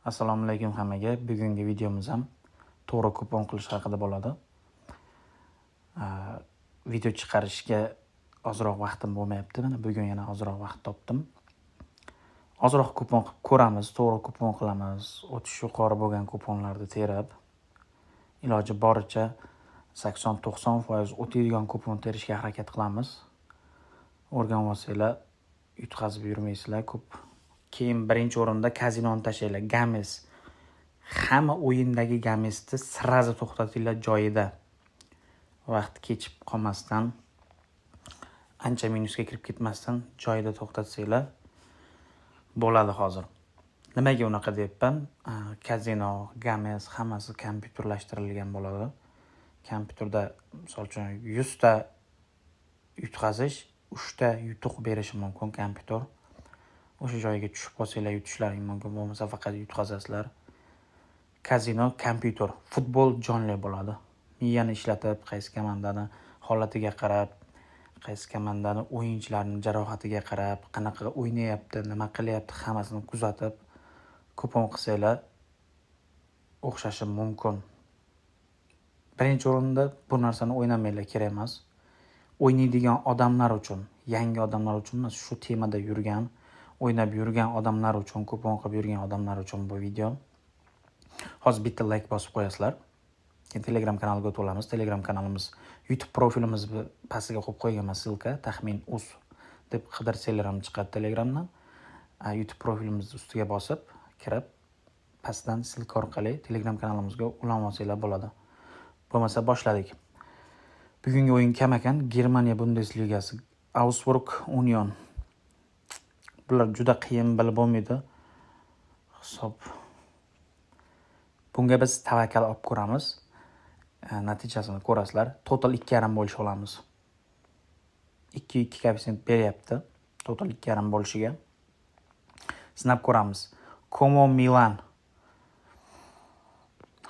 Assalomu alaykum hammaga. Bugungi videomiz ham to'g'ri kupon qilish haqida bo'ladi. Video chiqarishga ozroq vaqtim bo'lmayapti. Mana bugun yana ozroq vaqt topdim. Ozroq kupon qilib ko'ramiz, to'g'ri kupon qilamiz. O'tish yuqori bo'lgan kuponlarni terib, iloji boricha 80-90% o'tadigan kupon terishga harakat qilamiz. O'rganib olsanglar, yutqazib yurmaysizlar ko'p. Keyin birinchi o'rinda kazinoni tashlaylar. Games. Hamma o'yindagi gamesni sirazi to'xtatinglar joyida. Vaqt kechib qolmasdan, ancha minusga kirib ketmasdan joyida to'xtatsanglar bo'ladi hozir. Nimaga unaqa deyapman? Kazino, games hammasi kompyuterlashtirilgan bo'ladi. Kompyuterda, misol uchun 100 ta yutqazish, 3 ta yutuq berishi mumkin kompyuter. O'sha joyga tushib qolsanglar yutishlaring mumkin, bo'lmasa faqat yutqazasizlar. Kazino, kompyuter, futbol jonli bo'ladi. Miyani ishlatib, qaysi komandani holatiga qarab, qaysi komandani o'yinchilarning jarohatiga qarab, qanaqa o'ynayapti, nima qilyapti, hammasini kuzatib, kupon qilsanglar o'xshashi mumkin. Birinchi o'rinda bu narsani o'ynamanglar, kerak emas. O'ynaydigan odamlar uchun, yangi odamlar uchun emas, shu temada yurgan, o'ynab yurgan odamlar uchun, kupon qilib yurgan odamlar uchun bu video. Hozir bitta like bosib qo'yasizlar. Telegram kanaliga o'tib olamiz. Telegram kanalimiz YouTube profilimizni pastiga qo'yib qo'yganman silka, taxmin.uz deb qidirsanglar ham chiqadi Telegramdan. YouTube profilimizni ustiga bosib, kirib, pastdan silka orqali Telegram kanalimizga ulanib olsanglar bo'ladi. Bo'lmasa boshladik. Bugungi o'yin kam ekan. Germaniya Bundesligasi, Augsburg Union. Bular juda qiyin bilib bo'lmaydi. Hisob. Bunga biz tavakkal olib ko'ramiz. Natijasini ko'rasizlar. Total 2,5 bo'lish olamiz. 2 koeffitsient beryapti. Total 2,5 bo'lishiga. Sinab ko'ramiz. Como Milan.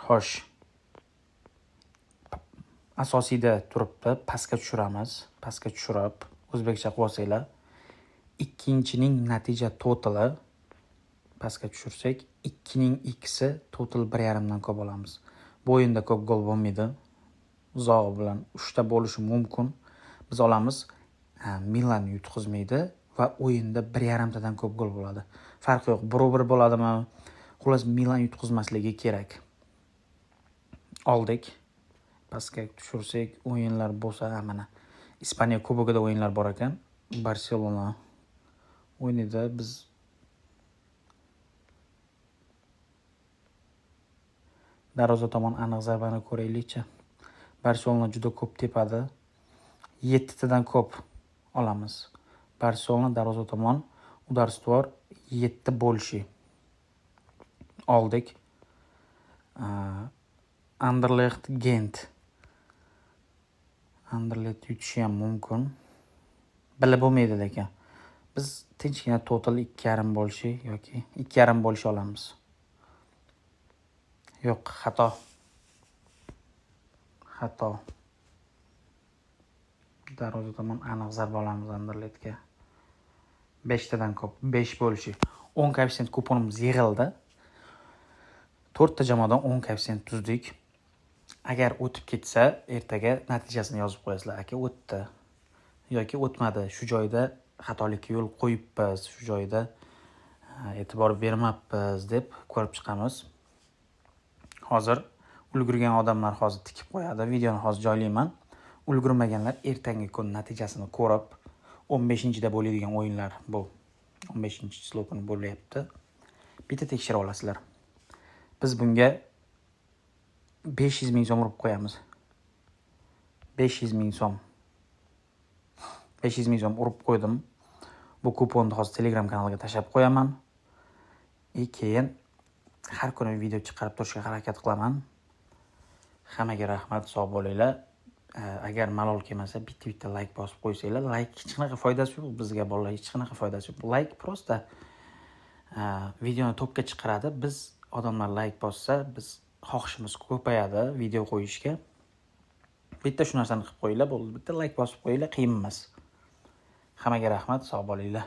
Xo'sh. Asosiyda turibdi. Pastga tushiramiz. Pastga tushirib, o'zbekcha qilib olsanglar, ikkinchining natija totali pastga tushirsak, 2 ning x'i total 1,5 dan ko'p olamiz. Bu o'yinda ko'p gol bo'lmaydi. Uzoq bilan 3 ta bo'lishi mumkin. Biz olamiz Milan yutqizmaydi va o'yinda 1,5 tadan ko'p gol bo'ladi. Farqi yo'q. 1-1 bo'ladimi? Xullas Milan yutqizmasligi kerak. Oldik. Pastga tushirsak, o'yinlar bo'lsa, mana Ispaniya Kubogida o'yinlar bor ekan. Barselona o'yinida biz darvoza tomon aniq zarbani ko'raylikchi. Barselona juda ko'p tepadi. 7 tadan ko'p olamiz. Barselona darvoza tomon udarstvor 7 bo'lishi. Oldik. Anderlecht Gent. Anderlecht yutishi ham mumkin. Bilib bo'lmaydi lekin. Biz tinchgina total 2,5 bo'lishi yoki 2,5 bo'lish olamiz. Yo'q, xato. Darvoza tomon aniq zarba olamiz Anderlechtga. 5 tadan ko'p, 5 bo'lishi. 10 koeffitsient kuponimiz yig'ildi. 4 ta jamoadan 10 koeffitsient tuzdik. Agar o'tib ketsa, ertaga natijasini yozib qo'yasizlar. Aka o'tdi yoki o'tmadi. Shu joyda xatolikka yo'l qo'yibmiz, shu joyda e'tibor bermabmiz deb ko'rib chiqamiz. Hozir ulgurgan odamlar hozir tikib qo'yadi. Videoni hozir joylayman. Ulgurmaganlar ertangi kun natijasini ko'rib, 15-da bo'ladigan o'yinlar bu. 15-chisiga kuni bo'lyapti. Bitta tekshirib olasizlar. Biz bunga 500 ming so'm urib qo'yamiz. 500 ming so'm. 500 ming so'm urib qo'ydim. Bu kuponni hozir Telegram kanaliga tashlab qo'yaman. Keyin har kuni video chiqarib turishga harakat qilaman. Hammaga rahmat, sog' bo'linglar. Agar malol kelmasa, bitta like bosib qo'ysanglar, like hech qanaqa foydasi yo'q bizga bolalar, hech qanaqa foydasi yo'q. Like prosta videoni topga chiqaradi. Biz odamlar like bossa, biz xohishimiz ko'payadi video qo'yishga. Bitta shu narsani qilib qo'yinglar, bo'ldi. Bitta like bosib qo'yinglar, qiyin emas. Hammaga rahmat, sog' bo'linglar.